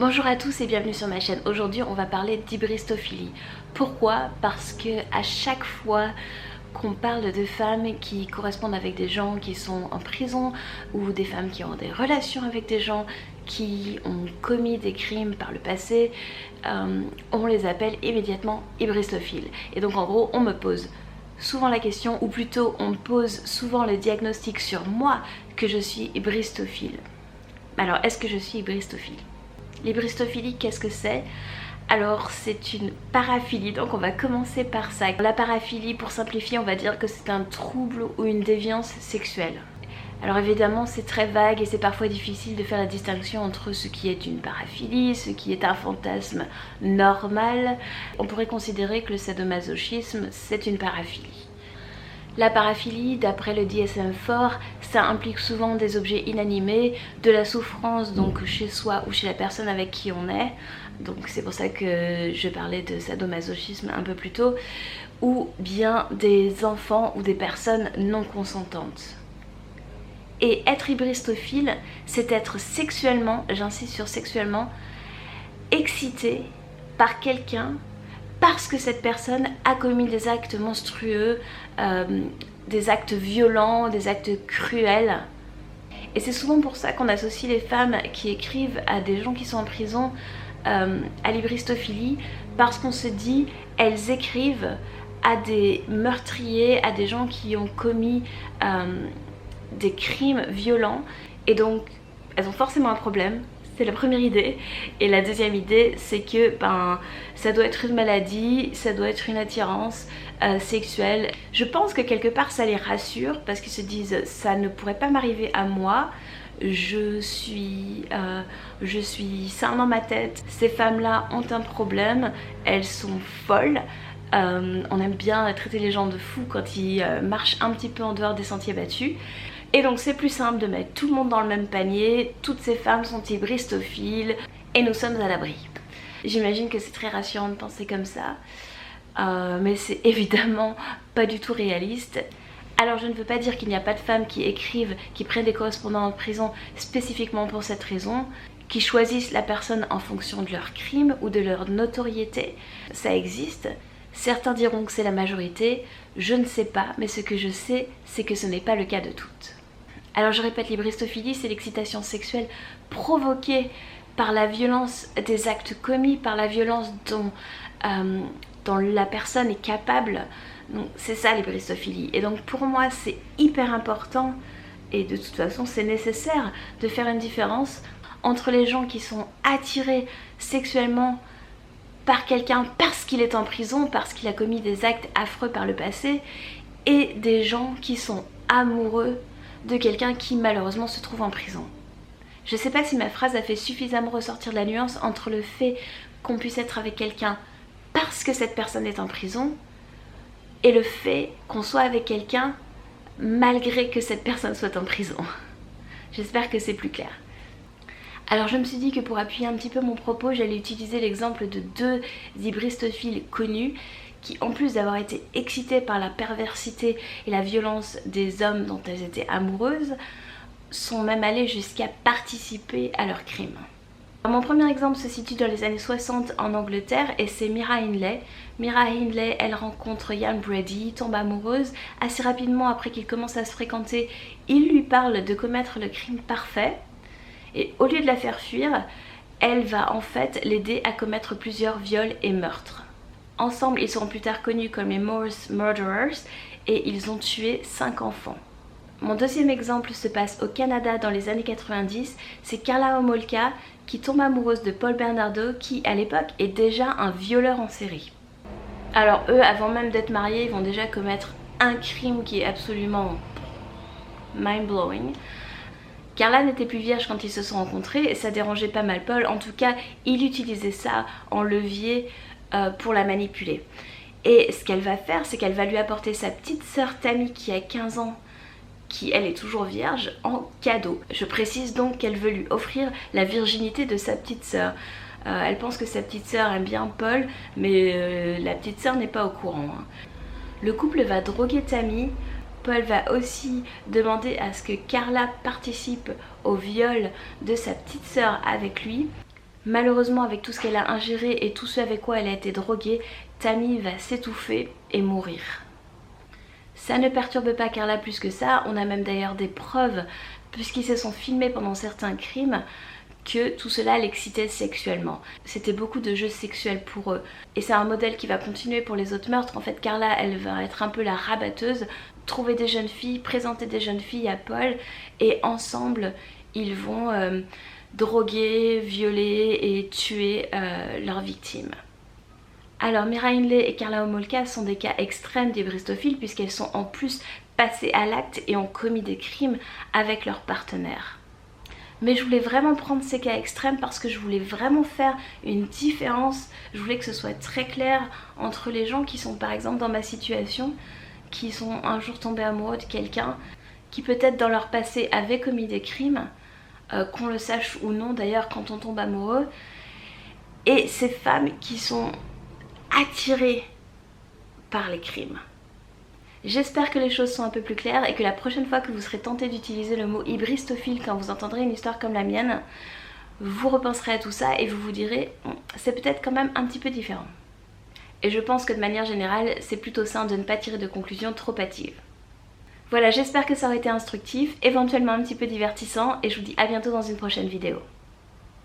Bonjour à tous et bienvenue sur ma chaîne. Aujourd'hui on va parler d'hybristophilie. Pourquoi? Parce que à chaque fois qu'on parle de femmes qui correspondent avec des gens qui sont en prison ou des femmes qui ont des relations avec des gens qui ont commis des crimes par le passé, on les appelle immédiatement hybristophiles. Et donc en gros on me pose souvent la question, ou plutôt on me pose souvent le diagnostic sur moi que je suis hybristophile. Alors est-ce que je suis hybristophile? L'hybristophilie, qu'est-ce que c'est? Alors c'est une paraphilie, donc on va commencer par ça. La paraphilie, pour simplifier, on va dire que c'est un trouble ou une déviance sexuelle. Alors évidemment c'est très vague et c'est parfois difficile de faire la distinction entre ce qui est une paraphilie, ce qui est un fantasme normal. On pourrait considérer que le sadomasochisme c'est une paraphilie. La paraphilie, d'après le DSM-4, ça implique souvent des objets inanimés, de la souffrance donc chez soi ou chez la personne avec qui on est. Donc c'est pour ça que je parlais de sadomasochisme un peu plus tôt. Ou bien des enfants ou des personnes non consentantes. Et être hybristophile, c'est être sexuellement, j'insiste sur sexuellement, excité par quelqu'un parce que cette personne a commis des actes monstrueux, des actes violents, des actes cruels. Et c'est souvent pour ça qu'on associe les femmes qui écrivent à des gens qui sont en prison à l'hybristophilie, parce qu'on se dit elles écrivent à des meurtriers, à des gens qui ont commis des crimes violents, et donc elles ont forcément un problème. C'est la première idée. Et la deuxième idée, c'est que ça doit être une maladie, ça doit être une attirance sexuelle. Je pense que quelque part ça les rassure parce qu'ils se disent ça ne pourrait pas m'arriver à moi. Je suis sain dans ma tête. Ces femmes-là ont un problème, elles sont folles. On aime bien traiter les gens de fous quand ils marchent un petit peu en dehors des sentiers battus. Et donc c'est plus simple de mettre tout le monde dans le même panier, toutes ces femmes sont hybristophiles et nous sommes à l'abri. J'imagine que c'est très rassurant de penser comme ça, mais c'est évidemment pas du tout réaliste. Alors je ne veux pas dire qu'il n'y a pas de femmes qui écrivent, qui prennent des correspondants en prison spécifiquement pour cette raison, qui choisissent la personne en fonction de leur crime ou de leur notoriété. Ça existe. Certains diront que c'est la majorité, je ne sais pas, mais ce que je sais, c'est que ce n'est pas le cas de toutes. Alors je répète, l'hybristophilie, c'est l'excitation sexuelle provoquée par la violence des actes commis, par la violence dont la personne est capable. Donc c'est ça l'hybristophilie. Et donc pour moi c'est hyper important, et de toute façon c'est nécessaire de faire une différence entre les gens qui sont attirés sexuellement par quelqu'un parce qu'il est en prison, parce qu'il a commis des actes affreux par le passé, et des gens qui sont amoureux de quelqu'un qui malheureusement se trouve en prison. Je sais pas si ma phrase a fait suffisamment ressortir la nuance entre le fait qu'on puisse être avec quelqu'un parce que cette personne est en prison et le fait qu'on soit avec quelqu'un malgré que cette personne soit en prison. J'espère que c'est plus clair. Alors je me suis dit que pour appuyer un petit peu mon propos, j'allais utiliser l'exemple de deux hybristophiles connus qui, en plus d'avoir été excitées par la perversité et la violence des hommes dont elles étaient amoureuses, sont même allées jusqu'à participer à leurs crimes. Alors, mon premier exemple se situe dans les années 60 en Angleterre et c'est Myra Hindley. Myra Hindley, elle rencontre Ian Brady, tombe amoureuse. Assez rapidement après qu'ils commencent à se fréquenter, il lui parle de commettre le crime parfait. Et au lieu de la faire fuir, elle va en fait l'aider à commettre plusieurs viols et meurtres. Ensemble, ils seront plus tard connus comme les Morse Murderers et ils ont tué 5 enfants. Mon deuxième exemple se passe au Canada dans les années 90. C'est Karla Homolka qui tombe amoureuse de Paul Bernardo qui à l'époque est déjà un violeur en série. Alors eux, avant même d'être mariés, ils vont déjà commettre un crime qui est absolument mind-blowing. Karla n'était plus vierge quand ils se sont rencontrés et ça dérangeait pas mal Paul. En tout cas, il utilisait ça en levier pour la manipuler. Et ce qu'elle va faire, c'est qu'elle va lui apporter sa petite sœur Tammy qui a 15 ans, qui elle est toujours vierge, en cadeau. Je précise donc qu'elle veut lui offrir la virginité de sa petite sœur. Elle pense que sa petite sœur aime bien Paul, mais la petite sœur n'est pas au courant. Le couple va droguer Tammy. Paul va aussi demander à ce que Karla participe au viol de sa petite sœur avec lui. Malheureusement, avec tout ce qu'elle a ingéré et tout ce avec quoi elle a été droguée, Tammy va s'étouffer et mourir. Ça ne perturbe pas Carla plus que ça, on a même d'ailleurs des preuves, puisqu'ils se sont filmés pendant certains crimes, que tout cela l'excitait sexuellement. C'était beaucoup de jeux sexuels pour eux. Et c'est un modèle qui va continuer pour les autres meurtres. En fait, Carla, elle va être un peu la rabatteuse, trouver des jeunes filles, présenter des jeunes filles à Paul, et ensemble, ils vont droguer, violer et tuer leurs victimes. Alors Mira Hindley et Karla Homolka sont des cas extrêmes d'hybristophiles puisqu'elles sont en plus passées à l'acte et ont commis des crimes avec leur partenaire. Mais je voulais vraiment prendre ces cas extrêmes parce que je voulais vraiment faire une différence. Je voulais que ce soit très clair entre les gens qui sont par exemple dans ma situation, qui sont un jour tombés amoureux de quelqu'un, qui peut-être dans leur passé avaient commis des crimes, qu'on le sache ou non d'ailleurs quand on tombe amoureux, et ces femmes qui sont attirées par les crimes. J'espère que les choses sont un peu plus claires et que la prochaine fois que vous serez tenté d'utiliser le mot hybristophile quand vous entendrez une histoire comme la mienne, vous repenserez à tout ça et vous vous direz c'est peut-être quand même un petit peu différent. Et je pense que de manière générale, c'est plutôt sain de ne pas tirer de conclusions trop hâtives. Voilà, j'espère que ça aurait été instructif, éventuellement un petit peu divertissant et je vous dis à bientôt dans une prochaine vidéo.